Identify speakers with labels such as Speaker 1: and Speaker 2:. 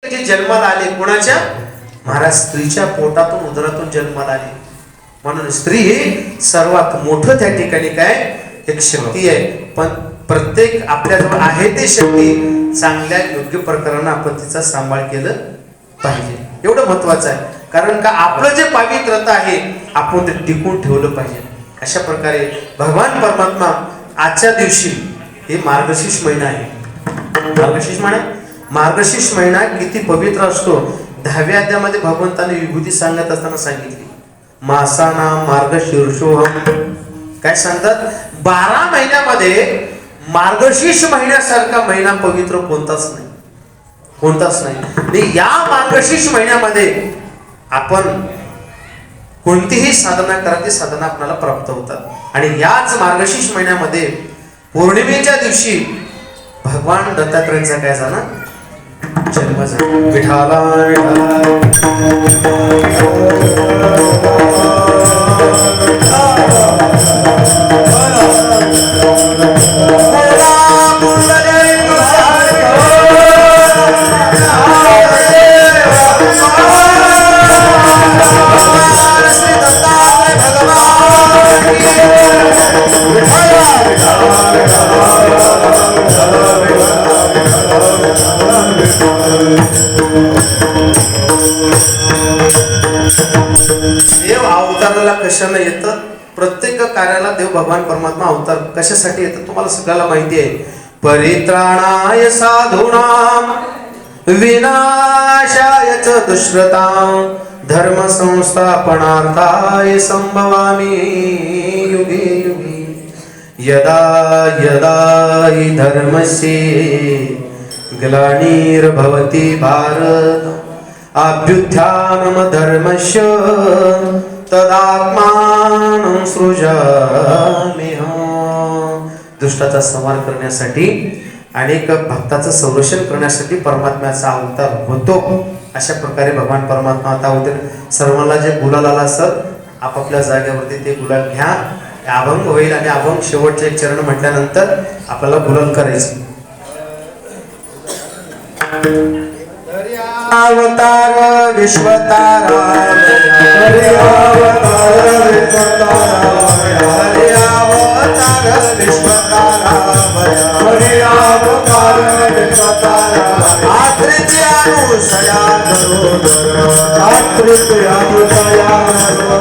Speaker 1: जे जन्माला आले कोणाच्या? महाराज स्त्रीच्या पोटातून उदरातून जन्माला आले. म्हणून स्त्री ही सर्वात मोठं त्या ठिकाणी काय एक शक्ती आहे. पण प्रत्येक आपल्याजवळ आहे ते शक्ती चांगल्या योग्य प्रकारानं आपण तिचा सांभाळ केलं पाहिजे, एवढं महत्वाचं आहे. कारण का आपलं जे पवित्रता आहे आपण ते टिकून ठेवलं पाहिजे. अशा प्रकारे भगवान परमात्मा आजच्या दिवशी हे मार्गशीर्ष महिना आहे. मार्गशीर्ष महिना किती पवित्र असतो. 10व्या अध्यायामध्ये भगवंताने विभूती सांगत असताना सांगितली, मासाना मार्गशीर्षोहम. काय सांगतात? 12 महिन्यामध्ये मार्गशीर्ष महिन्यासारखा महिना पवित्र कोणताच नाही. आणि या मार्गशीर्ष महिन्यामध्ये आपण कोणतीही साधना करा, ती साधना आपल्याला प्राप्त होतात. आणि याच मार्गशीर्ष महिन्यामध्ये पौर्णिमेच्या दिवशी भगवान दत्तात्रयांचा काय झाला? जन्म झाला. विठाला देव अवताराला कशानं येतं? प्रत्येक कार्याला देव भगवान परमात्मा अवतार कशासाठी येतं तुम्हाला सगळ्याला माहिती आहे. परित्राणाय साधूनां विनाशाय च दुष्कृतां धर्म संस्थापनार्थाय संभवामि युगे युगे. यदा यदा हि धर्मस्य ग्लानिर्भवति भारत अभ्युत्थानं धर्मस्य तदात्मानं सृजाम्यहम्. दुष्टाचा संहार करण्यासाठी अनेक भक्ताचं संरक्षण करण्यासाठी परमात्म्याचा अवतार होतो. अशा प्रकारे भगवान परमात्मा आता होते. सर्वांना जे गुलाल आला असत आपापल्या जागेवरती ते गुलाल घ्या. अभंग होईल आणि अभंग शेवटचे एक चरण म्हटल्यानंतर आपल्याला गुलाल करायचं. अवतार विश्वतारा हरि अवतार विश्वतारा हरि अवतार विश्वतारा हरि अवतार विश्वतारा आकृती अनुसया करो आकृती अनुसया करो